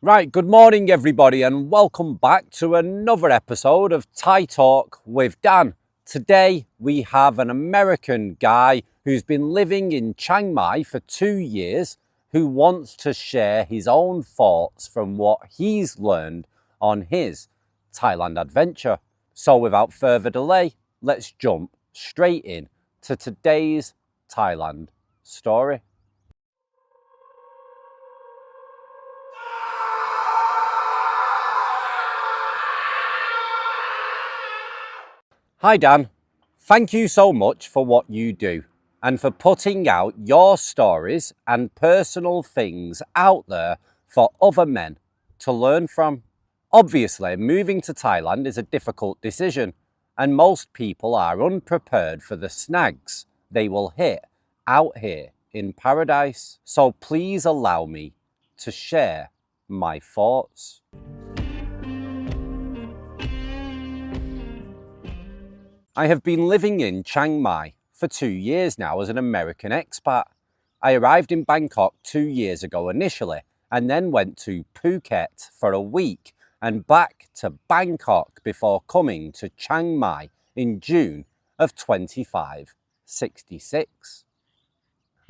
Right, good morning everybody and welcome back to another episode of Thai Talk with Dan. Today we have an American guy who's been living in Chiang Mai for 2 years who wants to share his own thoughts from what he's learned on his Thailand adventure. So without further delay, let's jump straight in to today's Thailand story. Hi Dan, thank you so much for what you do and for putting out your stories and personal things out there for other men to learn from. Obviously, moving to Thailand is a difficult decision and most people are unprepared for the snags they will hit out here in paradise. So please allow me to share my thoughts. I have been living in Chiang Mai for 2 years now as an American expat. I arrived in Bangkok 2 years ago initially and then went to Phuket for a week and back to Bangkok before coming to Chiang Mai in June of 2566.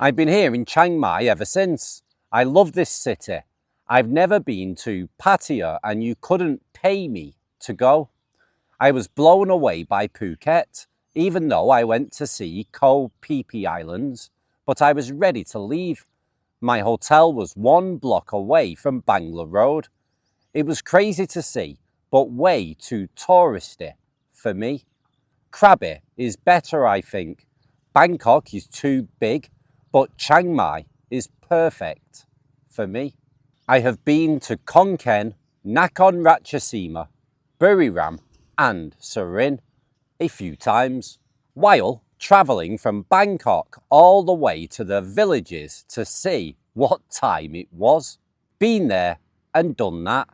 I've been here in Chiang Mai ever since. I love this city. I've never been to Pattaya and you couldn't pay me to go. I was blown away by Phuket, even though I went to see Koh Phi Phi Islands, but I was ready to leave. My hotel was 1 block away from Bangla Road. It was crazy to see, but way too touristy for me. Krabi is better, I think. Bangkok is too big, but Chiang Mai is perfect for me. I have been to Khon Kaen, Nakhon Ratchasima, Buriram and Surin a few times, while travelling from Bangkok all the way to the villages to see what time it was. Been there and done that.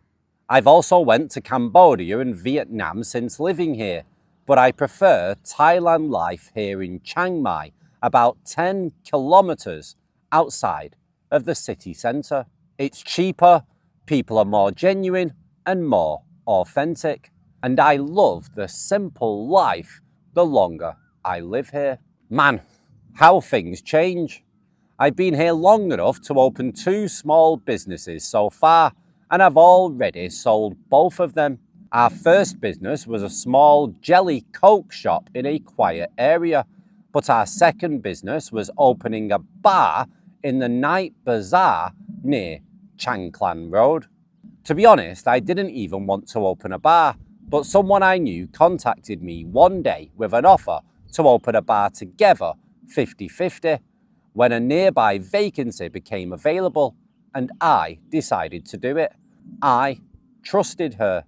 I've also went to Cambodia and Vietnam since living here, but I prefer Thailand life here in Chiang Mai, about 10 kilometres outside of the city centre. It's cheaper, people are more genuine and more authentic. And I love the simple life the longer I live here. Man, how things change. I've been here long enough to open 2 small businesses so far, and I've already sold both of them. Our first business was a small jelly coke shop in a quiet area, but our second business was opening a bar in the night bazaar near Chang Klan Road. To be honest, I didn't even want to open a bar, but someone I knew contacted me one day with an offer to open a bar together 50-50 when a nearby vacancy became available and I decided to do it. I trusted her.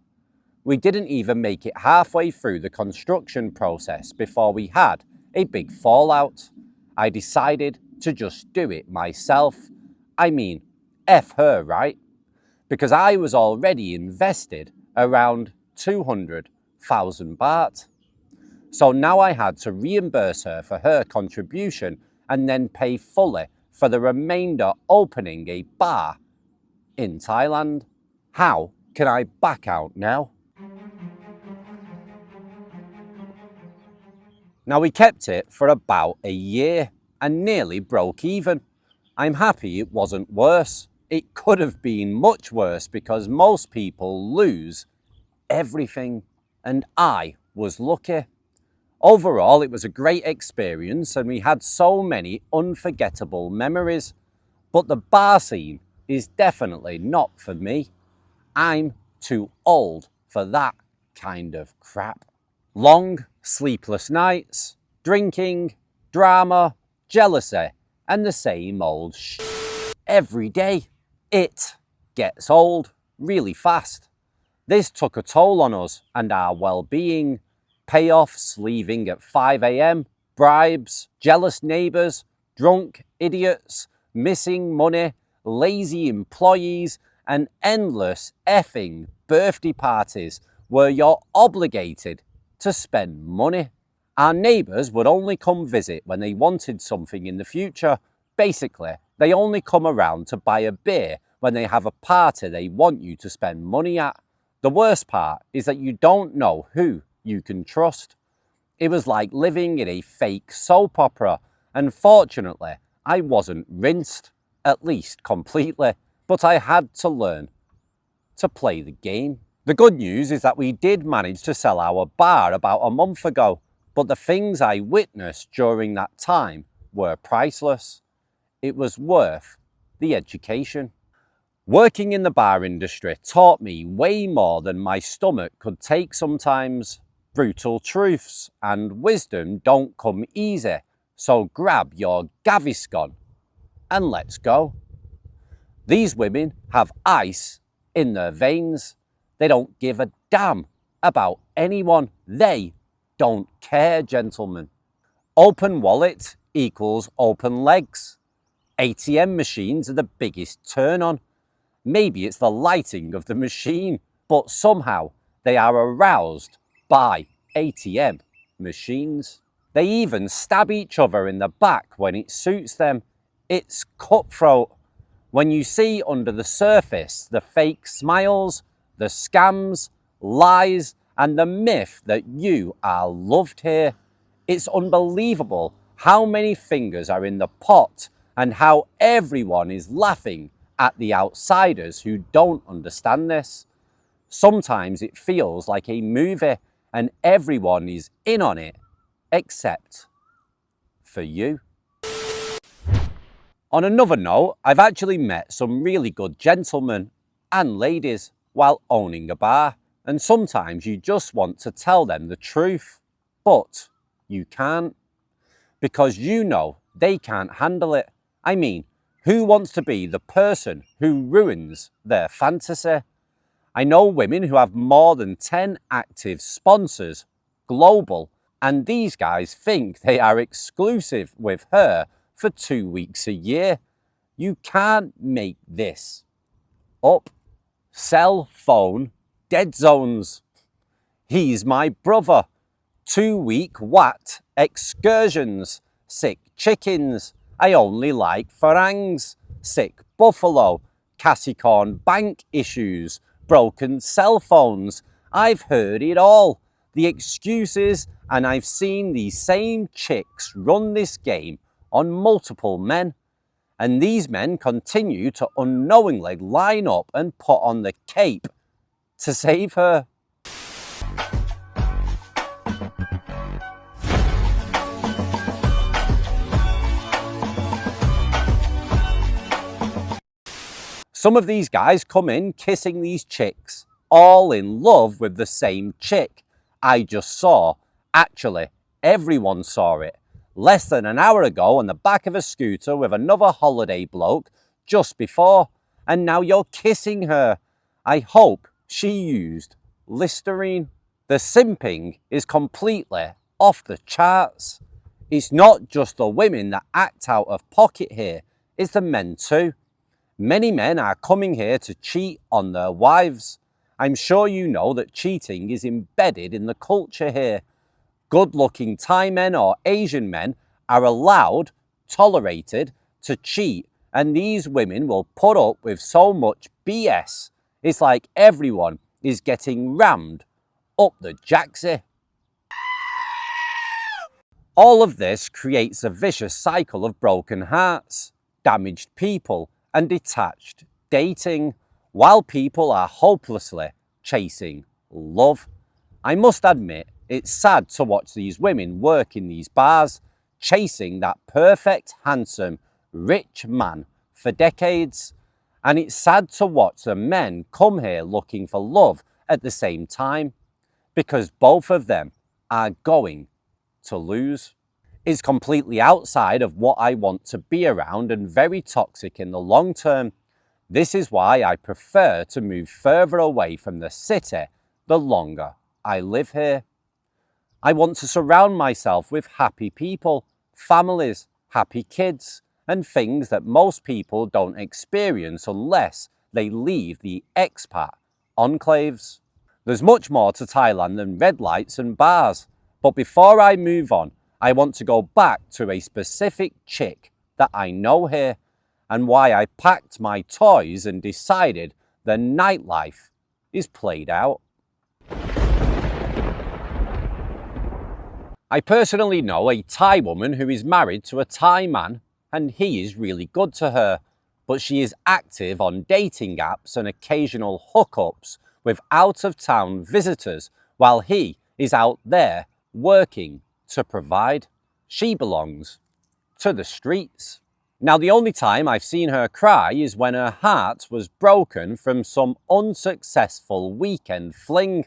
We didn't even make it halfway through the construction process before we had a big fallout. I decided to just do it myself. I mean, F her, right? Because I was already invested around 200,000 baht. So now I had to reimburse her for her contribution and then pay fully for the remainder opening a bar in Thailand. How can I back out now? Now we kept it for about a year and nearly broke even. I'm happy it wasn't worse. It could have been much worse because most people lose everything, and I was lucky. Overall, it was a great experience and we had so many unforgettable memories, but the bar scene is definitely not for me. I'm too old for that kind of crap. Long, sleepless nights, drinking, drama, jealousy, and the same old every day. It gets old really fast. This took a toll on us and our well-being. Payoffs leaving at 5 a.m, bribes, jealous neighbours, drunk idiots, missing money, lazy employees, and endless effing birthday parties where you're obligated to spend money. Our neighbours would only come visit when they wanted something in the future. Basically, They only come around to buy a beer when they have a party they want you to spend money at. The worst part is that you don't know who you can trust. It was like living in a fake soap opera, and fortunately, I wasn't rinsed, at least completely, but I had to learn to play the game. The good news is that we did manage to sell our bar about a month ago, but the things I witnessed during that time were priceless. It was worth the education. Working in the bar industry taught me way more than my stomach could take sometimes. Brutal truths and wisdom don't come easy, so grab your Gaviscon and let's go. These women have ice in their veins. They don't give a damn about anyone. They don't care, gentlemen. Open wallet equals open legs. ATM machines are the biggest turn on. Maybe it's the lighting of the machine, but somehow they are aroused by ATM machines. They even stab each other in the back when it suits them. It's cutthroat. When you see under the surface the fake smiles, the scams, lies, and the myth that you are loved here, it's unbelievable how many fingers are in the pot and how everyone is laughing at the outsiders who don't understand this. Sometimes it feels like a movie and everyone is in on it, except for you. On another note, I've actually met some really good gentlemen and ladies while owning a bar, and sometimes you just want to tell them the truth, but you can't, because you know they can't handle it. I mean, who wants to be the person who ruins their fantasy? I know women who have more than 10 active sponsors, global, and these guys think they are exclusive with her for 2 weeks a year. You can't make this up. Cell phone dead zones. He's my brother. 2-week wat excursions. Sick chickens. I only like farangs. Sick buffalo. Cassicorn bank issues. Broken cell phones. I've heard it all. The excuses, and I've seen these same chicks run this game on multiple men. And these men continue to unknowingly line up and put on the cape to save her. Some of these guys come in kissing these chicks, all in love with the same chick I just saw. Actually, everyone saw it less than an hour ago on the back of a scooter with another holiday bloke just before, and now you're kissing her. I hope she used Listerine. The simping is completely off the charts. It's not just the women that act out of pocket here, it's the men too. Many men are coming here to cheat on their wives. I'm sure you know that cheating is embedded in the culture here. Good-looking Thai men or Asian men are allowed, tolerated, to cheat, and these women will put up with so much BS. It's like everyone is getting rammed up the jacksie. All of this creates a vicious cycle of broken hearts, damaged people, and detached dating, while people are hopelessly chasing love. I must admit, it's sad to watch these women work in these bars, chasing that perfect, handsome, rich man for decades. And it's sad to watch the men come here looking for love at the same time, because both of them are going to lose. Is completely outside of what I want to be around and very toxic in the long term. This is why I prefer to move further away from the city the longer I live here. I want to surround myself with happy people, families, happy kids, and things that most people don't experience unless they leave the expat enclaves. There's much more to Thailand than red lights and bars, but before I move on, I want to go back to a specific chick that I know here, and why I packed my toys and decided the nightlife is played out. I personally know a Thai woman who is married to a Thai man, and he is really good to her, but she is active on dating apps and occasional hookups with out-of-town visitors while he is out there working to provide. She belongs to the streets. Now, the only time I've seen her cry is when her heart was broken from some unsuccessful weekend fling,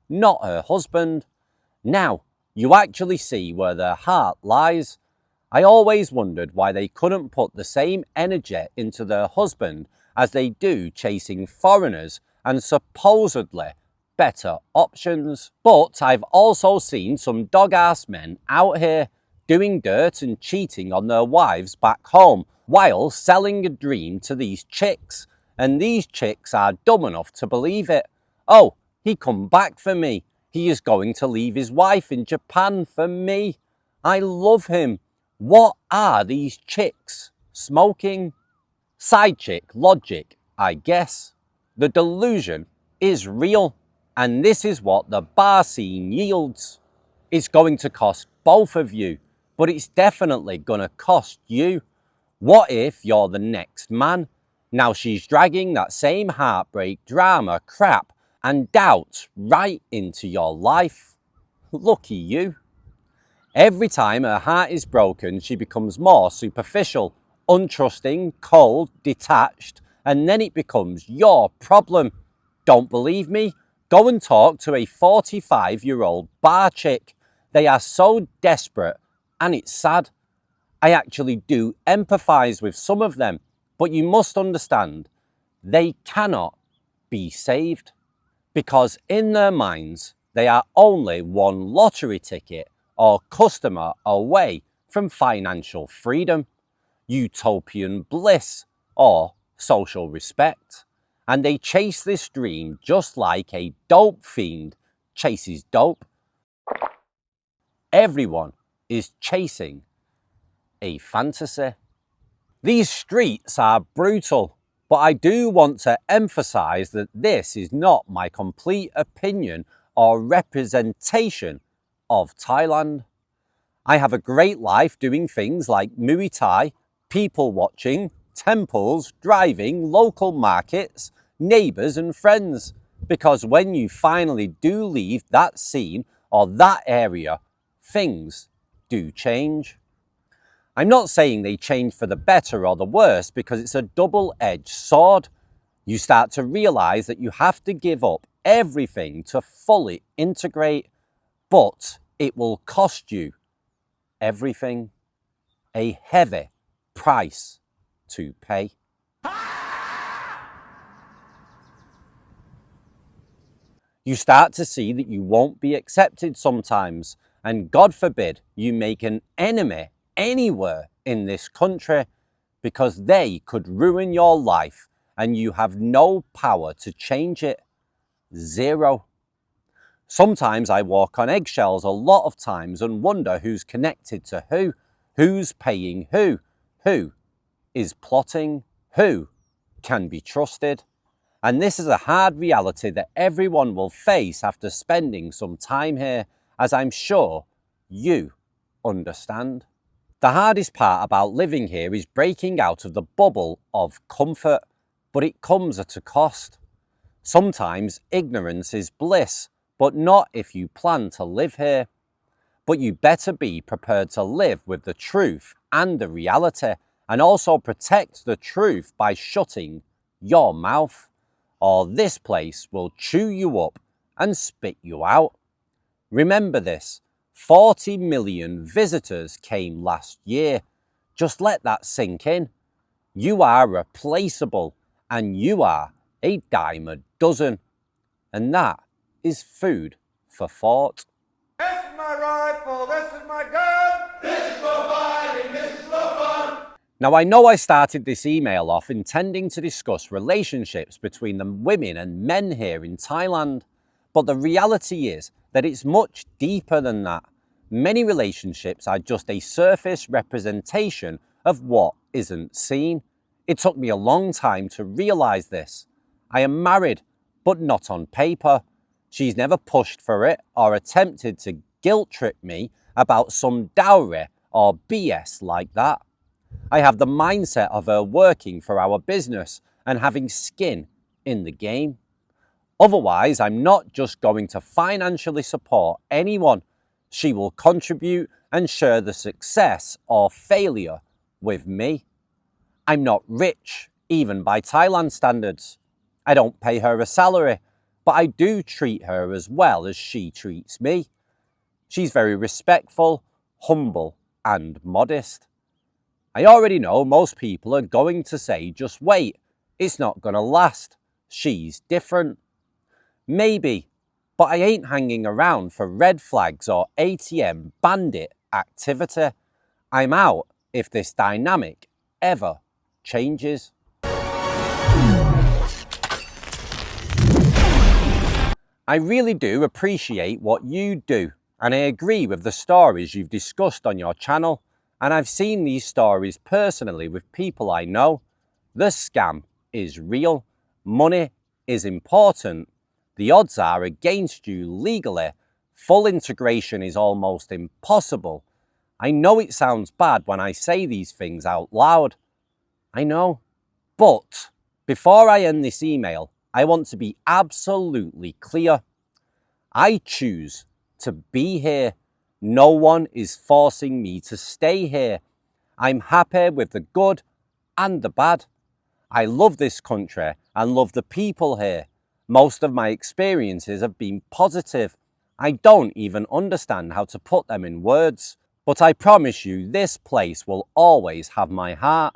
not her husband. Now, you actually see where their heart lies. I always wondered why they couldn't put the same energy into their husband as they do chasing foreigners and supposedly better options. But I've also seen some dog-ass men out here doing dirt and cheating on their wives back home while selling a dream to these chicks. And these chicks are dumb enough to believe it. Oh, he come back for me. He is going to leave his wife in Japan for me. I love him. What are these chicks smoking? Side chick logic, I guess. The delusion is real, and this is what the bar scene yields. It's going to cost both of you, but it's definitely going to cost you. What if you're the next man? Now she's dragging that same heartbreak, drama, crap, and doubt right into your life. Lucky you. Every time her heart is broken, she becomes more superficial, untrusting, cold, detached, and then it becomes your problem. Don't believe me? Go and talk to a 45-year-old bar chick. They are so desperate, and it's sad. I actually do empathize with some of them, but you must understand, they cannot be saved. Because in their minds, they are only one lottery ticket or customer away from financial freedom, utopian bliss, or social respect. And they chase this dream just like a dope fiend chases dope. Everyone is chasing a fantasy. These streets are brutal. But I do want to emphasize that this is not my complete opinion or representation of Thailand. I have a great life doing things like Muay Thai, people watching, temples, driving, local markets, neighbours and friends. Because when you finally do leave that scene or that area, things do change. I'm not saying they change for the better or the worse because it's a double-edged sword. You start to realize that you have to give up everything to fully integrate, but it will cost you everything. A heavy price to pay. You start to see that you won't be accepted sometimes, and God forbid you make an enemy anywhere in this country because they could ruin your life and you have no power to change it. Zero. Sometimes I walk on eggshells a lot of times and wonder who's connected to who's paying who is plotting, who can be trusted. And this is a hard reality that everyone will face after spending some time here, as I'm sure you understand. The hardest part about living here is breaking out of the bubble of comfort, but it comes at a cost. Sometimes ignorance is bliss, but not if you plan to live here. But you better be prepared to live with the truth and the reality, and also protect the truth by shutting your mouth, or this place will chew you up and spit you out. Remember this. 40 million visitors came last year. Just let that sink in. You are replaceable and you are a dime a dozen. And that is food for thought. This is my rifle, this is my gun. This is for fighting, this is for fun. Now I know I started this email off intending to discuss relationships between the women and men here in Thailand. But the reality is that it's much deeper than that. Many relationships are just a surface representation of what isn't seen. It took me a long time to realise this. I am married, but not on paper. She's never pushed for it or attempted to guilt trip me about some dowry or BS like that. I have the mindset of her working for our business and having skin in the game. Otherwise, I'm not just going to financially support anyone. She will contribute and share the success or failure with me. I'm not rich, even by Thailand standards. I don't pay her a salary, but I do treat her as well as she treats me. She's very respectful, humble, and modest. I already know most people are going to say, just wait, it's not going to last. She's different. Maybe, but I ain't hanging around for red flags or ATM bandit activity. I'm out if this dynamic ever changes. I really do appreciate what you do, and I agree with the stories you've discussed on your channel, and I've seen these stories personally with people I know. The scam is real, money is important, the odds are against you legally, full integration is almost impossible. I know it sounds bad when I say these things out loud. I know. But before I end this email, I want to be absolutely clear. I choose to be here. No one is forcing me to stay here. I'm happy with the good and the bad. I love this country and love the people here. Most of my experiences have been positive. I don't even understand how to put them in words, but I promise you this place will always have my heart.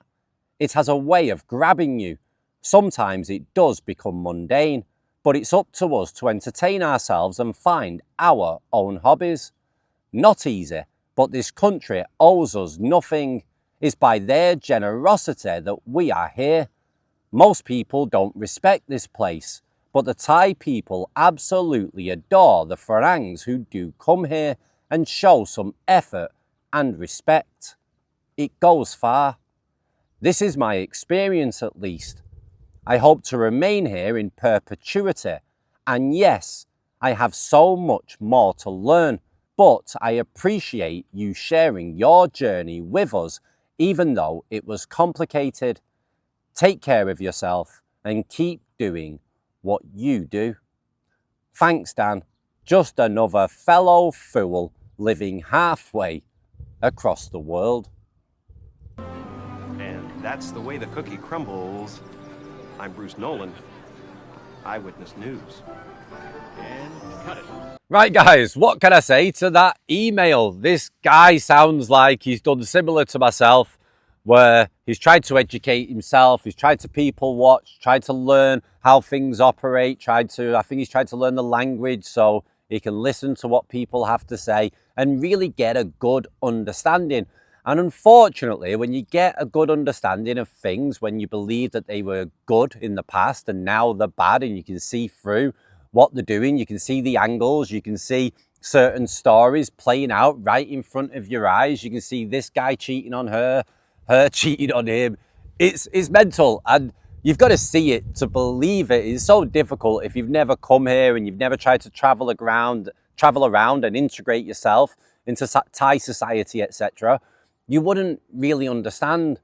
It has a way of grabbing you. Sometimes it does become mundane, but it's up to us to entertain ourselves and find our own hobbies. Not easy, but this country owes us nothing. It's by their generosity that we are here. Most people don't respect this place, but the Thai people absolutely adore the Farangs who do come here and show some effort and respect. It goes far. This is my experience at least. I hope to remain here in perpetuity, and yes, I have so much more to learn, but I appreciate you sharing your journey with us, even though it was complicated. Take care of yourself and keep doing what you do. Thanks, Dan. Just another fellow fool living halfway across the world. And that's the way the cookie crumbles. I'm Bruce Nolan, Eyewitness News. And cut it. Right, guys, what can I say to that email? This guy sounds like he's done similar to myself, where he's tried to educate himself, he's tried to people watch, tried to learn how things operate, I think he's tried to learn the language so he can listen to what people have to say and really get a good understanding. And unfortunately, when you get a good understanding of things, when you believe that they were good in the past and now they're bad and you can see through what they're doing, you can see the angles, you can see certain stories playing out right in front of your eyes, you can see this guy cheating on her cheating on him. It's mental, and you've got to see it to believe it. It's so difficult if you've never come here and you've never tried to travel around and integrate yourself into Thai society, etc. You wouldn't really understand.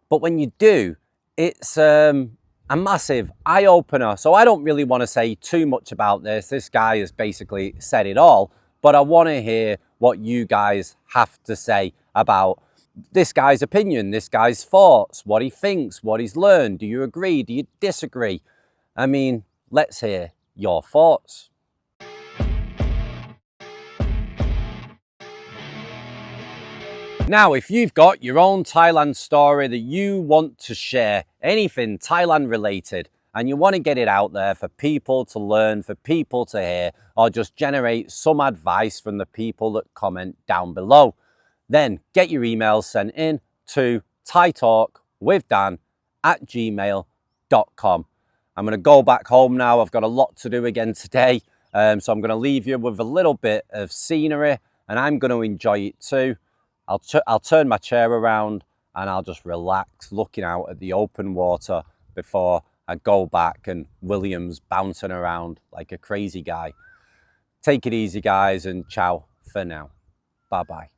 But when you do, it's a massive eye-opener. So I don't really want to say too much about this. This guy has basically said it all, but I want to hear what you guys have to say about this guy's opinion, this guy's thoughts, what he thinks, what he's learned. Do you agree? Do you disagree? I mean, let's hear your thoughts. Now, if you've got your own Thailand story that you want to share, anything Thailand related, and you want to get it out there for people to learn, for people to hear, or just generate some advice from the people that comment down below, then get your emails sent in to thaitalkwithdan@gmail.com. I'm going to go back home now. I've got a lot to do again today. So I'm going to leave you with a little bit of scenery and I'm going to enjoy it too. I'll turn my chair around and I'll just relax looking out at the open water before I go back and William's bouncing around like a crazy guy. Take it easy, guys, and ciao for now. Bye-bye.